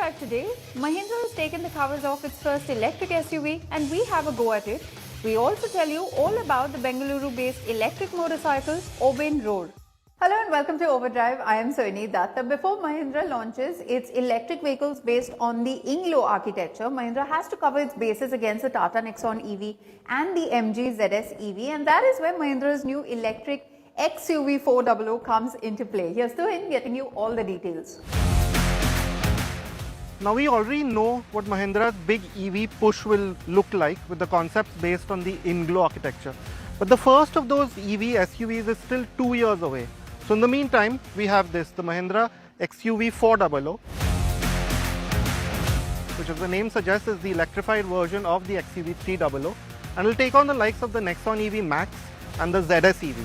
Overdrive today, Mahindra has taken the covers off its first electric SUV and we have a go at it. We also tell you all about the Bengaluru-based electric motorcycle, Oben Rorr. Hello and welcome to Overdrive. I am Soini Datta. Before Mahindra launches its electric vehicles based on the Inglo architecture, Mahindra has to cover its bases against the Tata Nexon EV and the MG ZS EV, and that is where Mahindra's new electric XUV400 comes into play. Here's Tuhin getting you all the details. Now we already know what Mahindra's big EV push will look like with the concepts based on the Inglo architecture. But the first of those EV SUVs is still 2 years away. So in the meantime, we have this, the Mahindra XUV400, which as the name suggests is the electrified version of the XUV300, and will take on the likes of the Nexon EV Max and the ZS EV.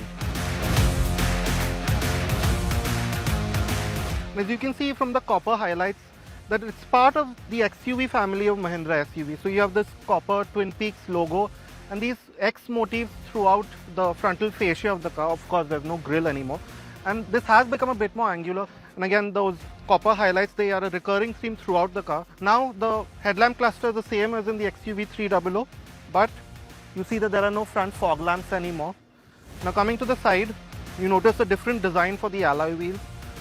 As you can see from the copper highlights, that it's part of the XUV family of Mahindra SUV. So you have this copper Twin Peaks logo and these X motifs throughout the frontal fascia of the car. Of course, there's no grille anymore. And this has become a bit more angular. And again, those copper highlights, they are a recurring theme throughout the car. Now, the headlamp cluster is the same as in the XUV300, but you see that there are no front fog lamps anymore. Now, coming to the side, you notice a different design for the alloy wheels,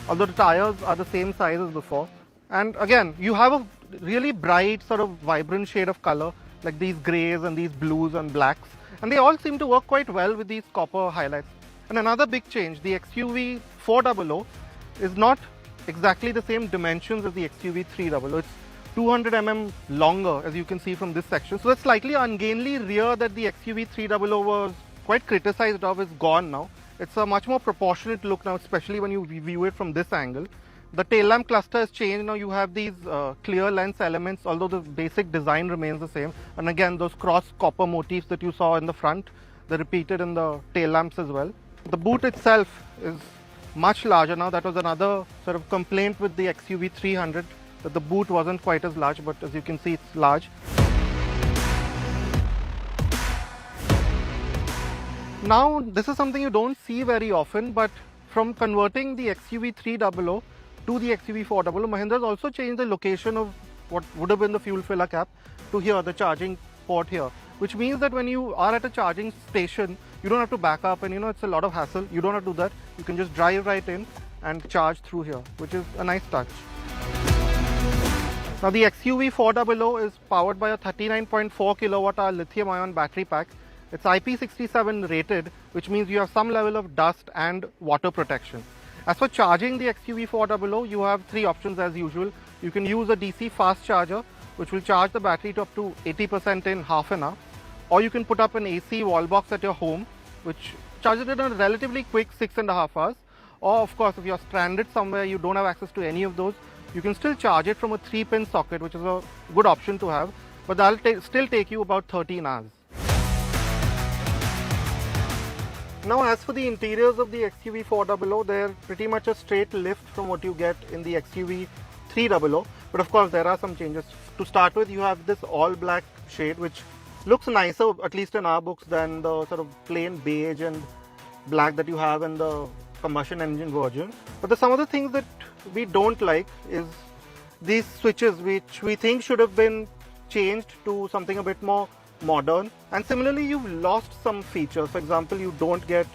although the tires are the same size as before. And again, you have a really bright sort of vibrant shade of color, like these grays and these blues and blacks. And they all seem to work quite well with these copper highlights. And another big change, the XUV400 is not exactly the same dimensions as the XUV300. It's 200 mm longer, as you can see from this section. So that slightly ungainly rear that the XUV300 was quite criticized of is gone now. It's a much more proportionate look now, especially when you view it from this angle. The tail lamp cluster has changed. Now you have these clear lens elements, although the basic design remains the same. And again, those cross copper motifs that you saw in the front, they're repeated in the tail lamps as well. The boot itself is much larger now. That was another sort of complaint with the XUV300, that the boot wasn't quite as large, but as you can see, it's large. Now, this is something you don't see very often, but from converting the XUV300 to the XUV400, Mahindra has also changed the location of what would have been the fuel filler cap to here, the charging port here, which means that when you are at a charging station, you don't have to back up and it's a lot of hassle. You don't have to do that. You can just drive right in and charge through here, which is a nice touch. Now the XUV400 is powered by a 39.4 kilowatt-hour lithium-ion battery pack. It's IP67 rated, which means you have some level of dust and water protection. As for charging the XUV400, you have three options as usual. You can use a DC fast charger, which will charge the battery to up to 80% in half an hour. Or you can put up an AC wall box at your home, which charges it in a relatively quick 6.5 hours. Or of course, if you're stranded somewhere, you don't have access to any of those, you can still charge it from a 3-pin socket, which is a good option to have. But that'll still take you about 13 hours. Now, as for the interiors of the XUV400, they're pretty much a straight lift from what you get in the XUV300. But of course, there are some changes. To start with, you have this all black shade, which looks nicer, at least in our books, than the sort of plain beige and black that you have in the combustion engine version. But some of the things that we don't like is these switches, which we think should have been changed to something a bit more modern. And similarly, you've lost some features. For example, you don't get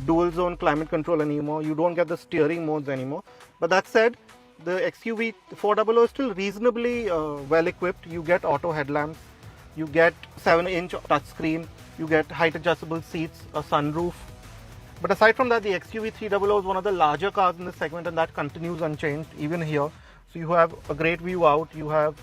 dual zone climate control anymore. You don't get the steering modes anymore. But that said, the XUV400 is still reasonably well equipped. You get auto headlamps, you get 7-inch touchscreen, you get height adjustable seats, a sunroof. But aside from that, the XUV300 is one of the larger cars in this segment, and that continues unchanged even here. So you have a great view out, you have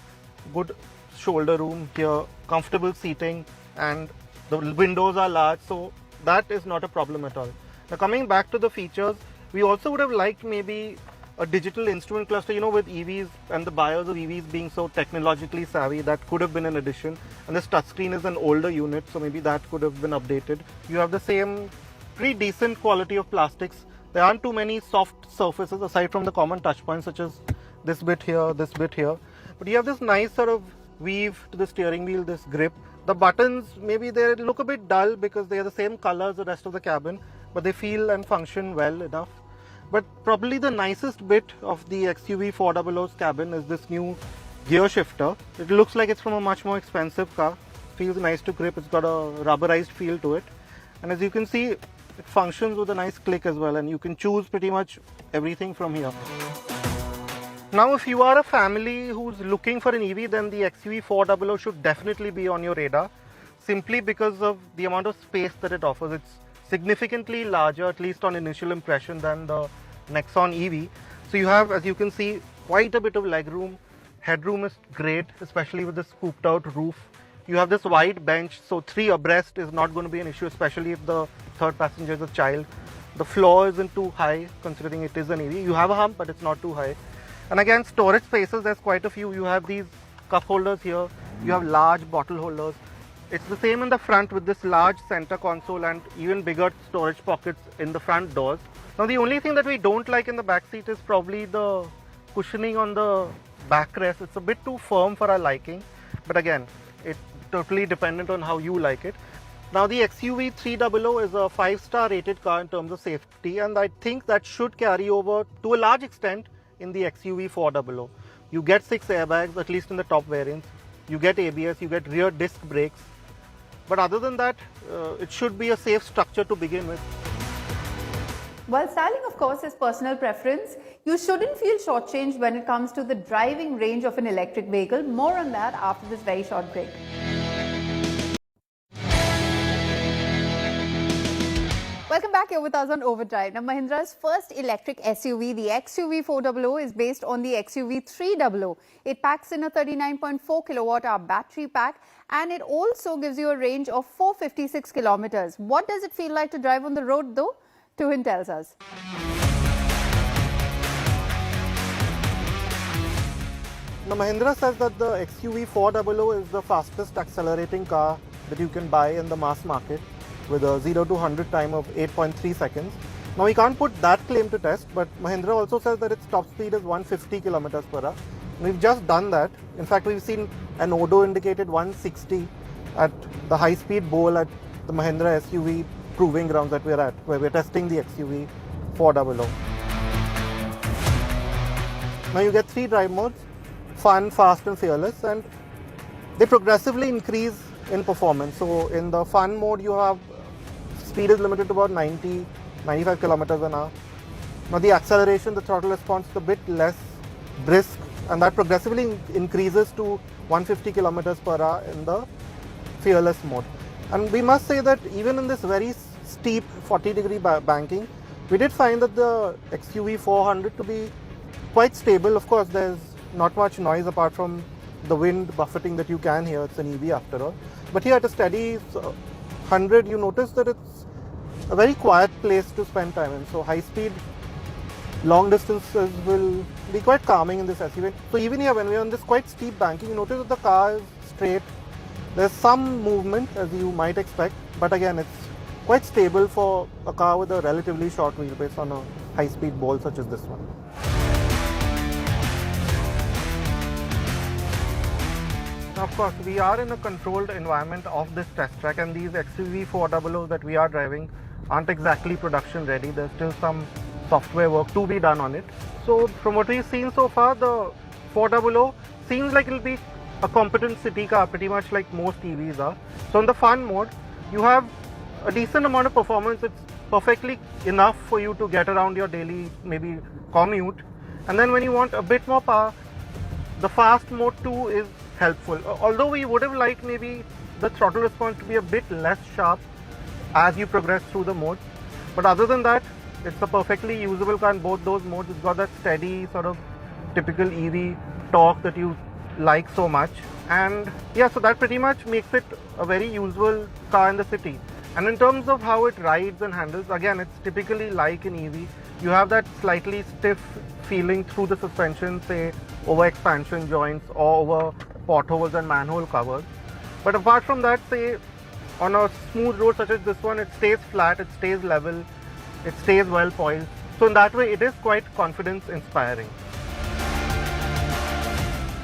good shoulder room here, comfortable seating, and the windows are large, so that is not a problem at all. Now coming back to the features, we also would have liked maybe a digital instrument cluster, with EVs and the buyers of EVs being so technologically savvy. That could have been an addition. And this touchscreen is an older unit, so maybe that could have been updated. You have the same pretty decent quality of plastics. There aren't too many soft surfaces aside from the common touch points, such as this bit here, this bit here. But you have this nice sort of weave to the steering wheel, this grip. The buttons, maybe they look a bit dull because they are the same color as the rest of the cabin, but they feel and function well enough. But probably the nicest bit of the XUV400's cabin is this new gear shifter. It looks like it's from a much more expensive car. Feels nice to grip. It's got a rubberized feel to it. And as you can see, it functions with a nice click as well, and you can choose pretty much everything from here. Now, if you are a family who's looking for an EV, then the XUV400 should definitely be on your radar, simply because of the amount of space that it offers. It's significantly larger, at least on initial impression, than the Nexon EV. So you have, as you can see, quite a bit of legroom. Headroom is great, especially with the scooped out roof. You have this wide bench, so 3 abreast is not going to be an issue, especially if the third passenger is a child. The floor isn't too high, considering it is an EV. You have a hump, but it's not too high. And again, storage spaces, there's quite a few. You have these cup holders here. You have large bottle holders. It's the same in the front with this large center console and even bigger storage pockets in the front doors. Now, the only thing that we don't like in the back seat is probably the cushioning on the backrest. It's a bit too firm for our liking, but again, it's totally dependent on how you like it. Now, the XUV300 is a 5-star rated car in terms of safety, and I think that should carry over to a large extent in the XUV400. You get 6 airbags, at least in the top variants. You get ABS, you get rear disc brakes. But other than that, it should be a safe structure to begin with. While styling, of course, is personal preference, you shouldn't feel shortchanged when it comes to the driving range of an electric vehicle. More on that after this very short break. Welcome back here with us on Overdrive. Now, Mahindra's first electric SUV, the XUV400, is based on the XUV300. It packs in a 39.4 kilowatt-hour battery pack, and it also gives you a range of 456 kilometers. What does it feel like to drive on the road, though? Tuhin tells us. Now, Mahindra says that the XUV400 is the fastest accelerating car that you can buy in the mass market, with a 0 to 100 time of 8.3 seconds. Now, we can't put that claim to test, but Mahindra also says that its top speed is 150 kilometers per hour. We've just done that. In fact, we've seen an odo indicated 160 at the high-speed bowl at the Mahindra SUV proving grounds that we're at, where we're testing the XUV400. Now, you get 3 drive modes: fun, fast and fearless, and they progressively increase in performance. So in the fun mode, you have speed is limited to about 95 kilometers an hour. Now, the acceleration, the throttle response is a bit less brisk, and that progressively increases to 150 kilometers per hour in the fearless mode. And we must say that even in this very steep 40-degree banking, we did find that the XUV400 to be quite stable. Of course, there's not much noise apart from the wind buffeting that you can hear. It's an EV after all. But here at a steady 100, you notice that it's a very quiet place to spend time in. So high speed, long distances will be quite calming in this SUV. So even here, when we're on this quite steep banking, you notice that the car is straight. There's some movement, as you might expect, but again, it's quite stable for a car with a relatively short wheelbase on a high-speed bowl such as this one. Now, of course, we are in a controlled environment of this test track, and these XUV400s that we are driving aren't exactly production ready. There's still some software work to be done on it. So from what we've seen so far, the 400 seems like it'll be a competent city car, pretty much like most EVs are. So in the fun mode, you have a decent amount of performance. It's perfectly enough for you to get around your daily maybe commute. And then when you want a bit more power, the fast mode too is helpful. Although we would have liked maybe the throttle response to be a bit less sharp as you progress through the modes. But other than that, it's a perfectly usable car in both those modes. It's got that steady sort of typical EV torque that you like so much. And yeah, so that pretty much makes it a very usable car in the city. And in terms of how it rides and handles, again, it's typically like an EV. You have that slightly stiff feeling through the suspension, say over expansion joints or over potholes and manhole covers. But apart from that, say on a smooth road such as this one, it stays flat, it stays level, it stays well poised. So in that way, it is quite confidence inspiring.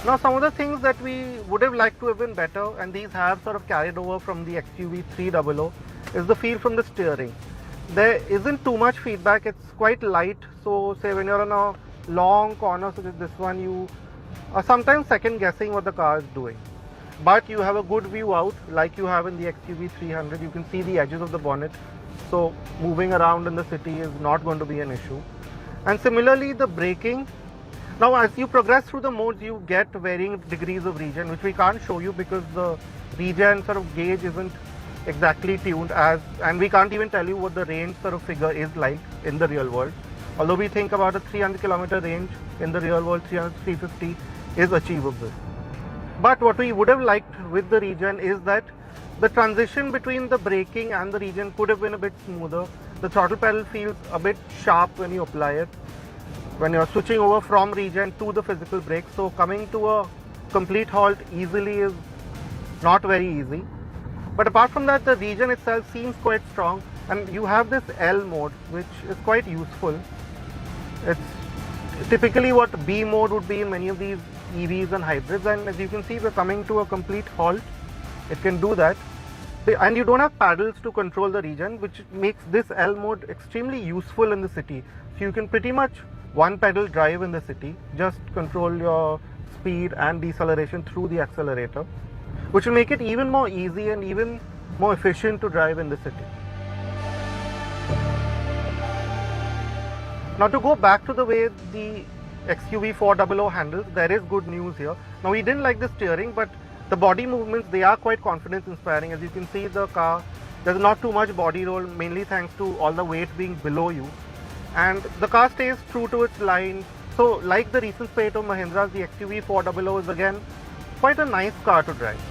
Now, some of the things that we would have liked to have been better, and these have sort of carried over from the XUV300, is the feel from the steering. there isn't too much feedback. It's quite light. So say when you're on a long corner such as this one, you are sometimes second guessing what the car is doing. But you have a good view out like you have in the XUV300. You can see the edges of the bonnet. So moving around in the city is not going to be an issue. And similarly the braking. Now as you progress through the modes, you get varying degrees of regen, which we can't show you because the regen sort of gauge isn't exactly tuned and we can't even tell you what the range sort of figure is like in the real world. Although we think about a 300 kilometer range in the real world, 350 is achievable. But what we would have liked with the regen is that the transition between the braking and the regen could have been a bit smoother. The throttle pedal feels a bit sharp when you apply it, when you're switching over from regen to the physical brake. So coming to a complete halt easily is not very easy. But apart from that, the regen itself seems quite strong, and you have this L mode, which is quite useful. It's typically what B mode would be in many of these EVs and hybrids, and as you can see, we're coming to a complete halt. It can do that. And you don't have paddles to control the regen, which makes this L mode extremely useful in the city. So you can pretty much one pedal drive in the city, just control your speed and deceleration through the accelerator, which will make it even more easy and even more efficient to drive in the city. Now to go back to the way the XUV400 handles, there is good news here. Now we didn't like the steering, but the body movements, they are quite confidence inspiring. As you can see, the car, there's not too much body roll, mainly thanks to all the weight being below you. And the car stays true to its line. So like the recent spate of Mahindra's, the XUV400 is again quite a nice car to drive.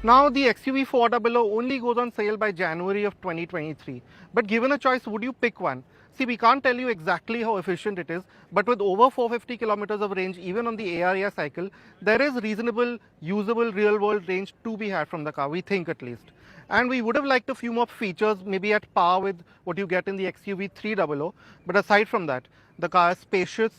Now the XUV400 only goes on sale by January of 2023. But given a choice, would you pick one? See, we can't tell you exactly how efficient it is, but with over 450 kilometers of range, even on the ARAS cycle, there is reasonable, usable real-world range to be had from the car, we think at least. And we would have liked a few more features, maybe at par with what you get in the XUV300. But aside from that, the car is spacious,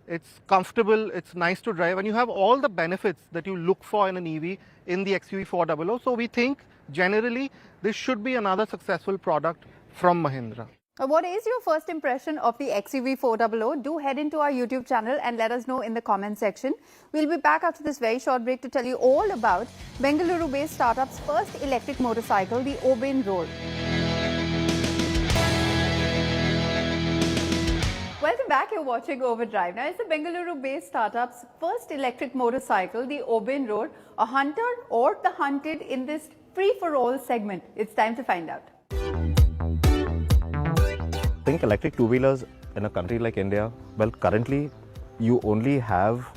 it's comfortable, it's nice to drive, and you have all the benefits that you look for in an EV in the XUV400. So we think, generally, this should be another successful product from Mahindra. What is your first impression of the XUV400? Do head into our YouTube channel and let us know in the comment section. We'll be back after this very short break to tell you all about Bengaluru-based startup's first electric motorcycle, the Oben Rorr. Welcome back, you're watching Overdrive. Now, it's the Bengaluru-based startup's first electric motorcycle, the Oben Rorr, a hunter or the hunted in this free-for-all segment. It's time to find out. I think electric two-wheelers in a country like India, well, currently you only have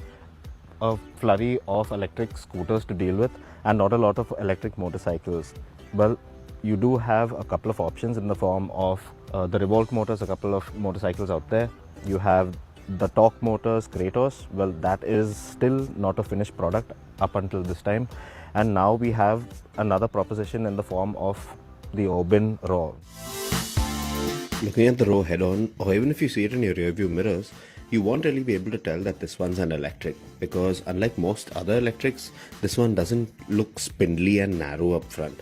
a flurry of electric scooters to deal with and not a lot of electric motorcycles. Well, you do have a couple of options in the form of the Revolt motors, a couple of motorcycles out there. You have the Torque motors, Kratos. Well, that is still not a finished product up until this time. And now we have another proposition in the form of the Oben Rorr. Looking at the Rorr head-on, or even if you see it in your rear-view mirrors, you won't really be able to tell that this one's an electric, because unlike most other electrics, this one doesn't look spindly and narrow up front,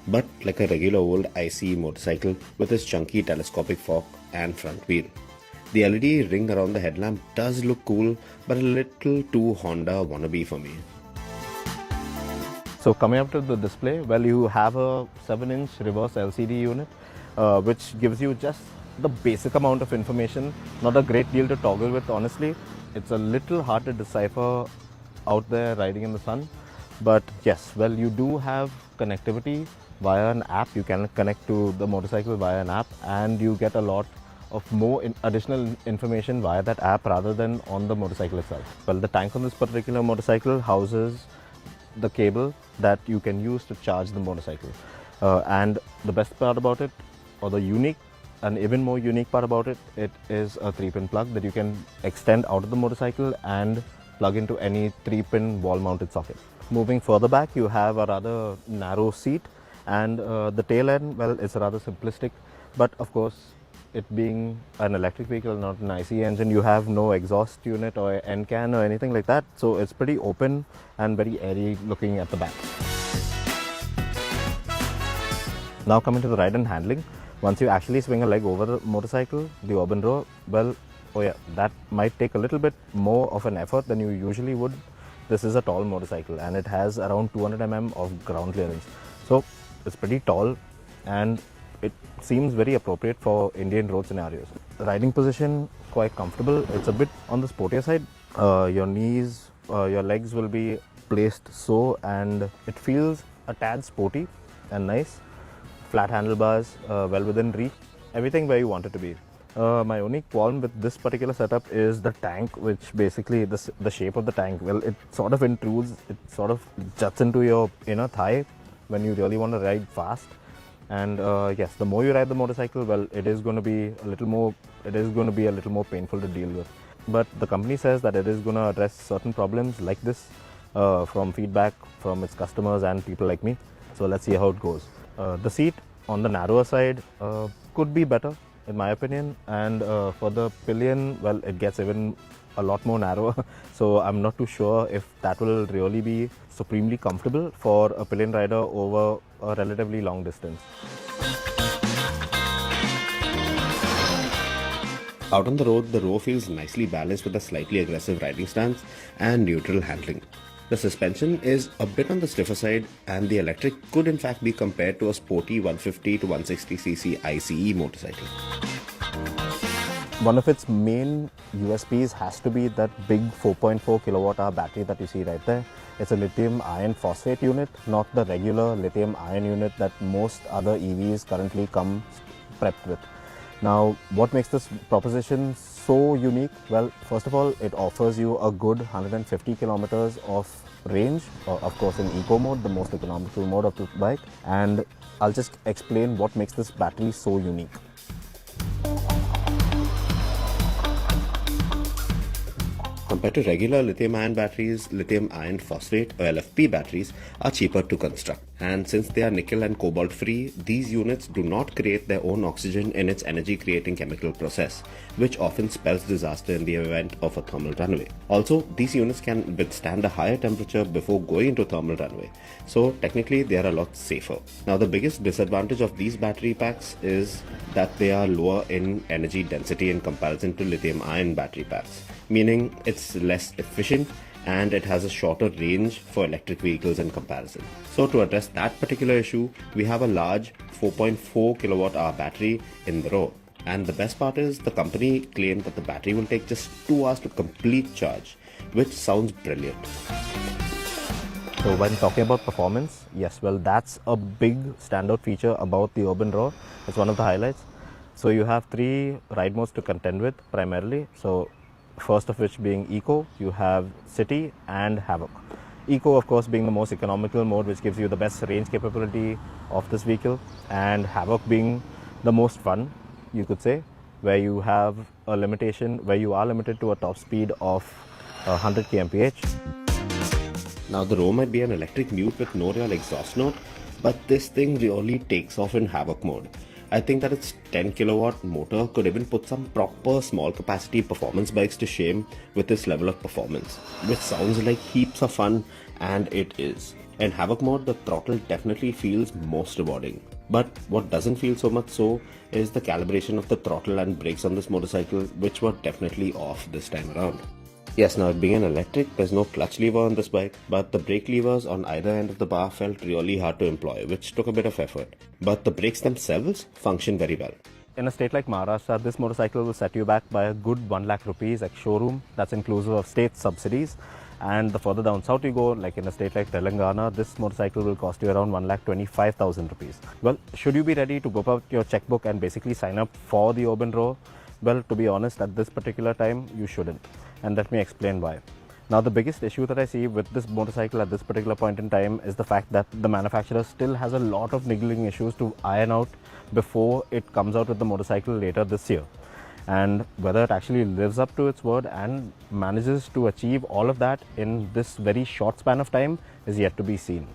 but like a regular old ICE motorcycle with its chunky telescopic fork and front wheel. The LED ring around the headlamp does look cool, but a little too Honda wannabe for me. So coming up to the display, well, you have a 7-inch reverse LCD unit, which gives you just the basic amount of information, not a great deal to toggle with, honestly. It's a little hard to decipher out there riding in the sun. But yes, well, you do have connectivity via an app. You can connect to the motorcycle via an app, and you get a lot of more additional information via that app rather than on the motorcycle itself. Well, the tank on this particular motorcycle houses the cable that you can use to charge the motorcycle. And the best part about it, or the unique and even more unique part about it, it is a 3-pin plug that you can extend out of the motorcycle and plug into any 3-pin wall-mounted socket. Moving further back, you have a rather narrow seat, and the tail end, well, it's rather simplistic, but of course, it being an electric vehicle, not an ICE engine, you have no exhaust unit or end can or anything like that, so it's pretty open and very airy looking at the back. Now coming to the ride and handling, once you actually swing a leg over the motorcycle, the Oben Rorr, well, oh yeah, that might take a little bit more of an effort than you usually would. This is a tall motorcycle and it has around 200 mm of ground clearance. So it's pretty tall and it seems very appropriate for Indian road scenarios. The riding position, quite comfortable. It's a bit on the sportier side. Your knees, your legs will be placed so, and it feels a tad sporty and nice. Flat handlebars, well within reach, everything where you want it to be. My only qualm with this particular setup is the tank, which basically the shape of the tank, well, it sort of intrudes, it sort of juts into your inner thigh when you really want to ride fast. And yes, the more you ride the motorcycle, well, it is going to be a little more painful to deal with. But the company says that it is going to address certain problems like this from feedback from its customers and people like me. So let's see how it goes. The seat on the narrower side could be better in my opinion, and for the pillion, well, it gets even a lot more narrower, so I'm not too sure if that will really be supremely comfortable for a pillion rider over a relatively long distance. Out on the road, the Rorr feels nicely balanced with a slightly aggressive riding stance and neutral handling. The suspension is a bit on the stiffer side, and the electric could in fact be compared to a sporty 150 to 160cc ICE motorcycle. One of its main USPs has to be that big 4.4 kilowatt-hour battery that you see right there. It's a lithium iron phosphate unit, not the regular lithium iron unit that most other EVs currently come prepped with. Now, what makes this proposition so unique? Well, first of all, it offers you a good 150 kilometers of range, of course in eco mode, the most economical mode of the bike. And I'll just explain what makes this battery so unique. Compared to regular lithium-ion batteries, lithium iron phosphate or LFP batteries are cheaper to construct. And since they are nickel and cobalt free, these units do not create their own oxygen in its energy-creating chemical process, which often spells disaster in the event of a thermal runaway. Also, these units can withstand a higher temperature before going into thermal runaway, so technically they are a lot safer. Now, the biggest disadvantage of these battery packs is that they are lower in energy density in comparison to lithium-ion battery packs, meaning it's less efficient and it has a shorter range for electric vehicles in comparison. So to address that particular issue, we have a large 4.4 kilowatt-hour battery in the Rorr. And the best part is the company claimed that the battery will take just 2 hours to complete charge, which sounds brilliant. So when talking about performance, yes, well, that's a big standout feature about the Oben Rorr. It's one of the highlights. So you have 3 ride modes to contend with primarily. So first of which being Eco, you have City and Havoc. Eco, of course, being the most economical mode, which gives you the best range capability of this vehicle, and Havoc being the most fun, you could say, where you have a limitation, where you are limited to a top speed of 100 kmph. Now the Rorr might be an electric mute with no real exhaust note, but this thing really takes off in Havoc mode. I think that its 10 kilowatt motor could even put some proper small capacity performance bikes to shame with this level of performance, which sounds like heaps of fun, and it is. In Havoc mode, the throttle definitely feels most rewarding. But what doesn't feel so much so is the calibration of the throttle and brakes on this motorcycle, which were definitely off this time around. Yes, now it being an electric, there's no clutch lever on this bike, but the brake levers on either end of the bar felt really hard to employ, which took a bit of effort. But the brakes themselves function very well. In a state like Maharashtra, this motorcycle will set you back by a good 1 lakh rupees ex showroom. That's inclusive of state subsidies. And the further down south you go, like in a state like Telangana, this motorcycle will cost you around 1,25,000 rupees. Well, should you be ready to whip out your checkbook and basically sign up for the Oben Rorr? Well, to be honest, at this particular time, you shouldn't. And let me explain why. Now, the biggest issue that I see with this motorcycle at this particular point in time is the fact that the manufacturer still has a lot of niggling issues to iron out before it comes out with the motorcycle later this year. And whether it actually lives up to its word and manages to achieve all of that in this very short span of time is yet to be seen.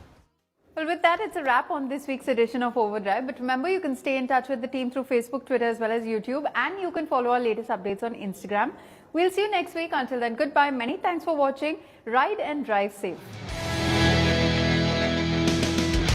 Well, with that, it's a wrap on this week's edition of Overdrive. But remember, you can stay in touch with the team through Facebook, Twitter, as well as YouTube. And you can follow our latest updates on Instagram. We'll see you next week. Until then, goodbye. Many thanks for watching. Ride and drive safe.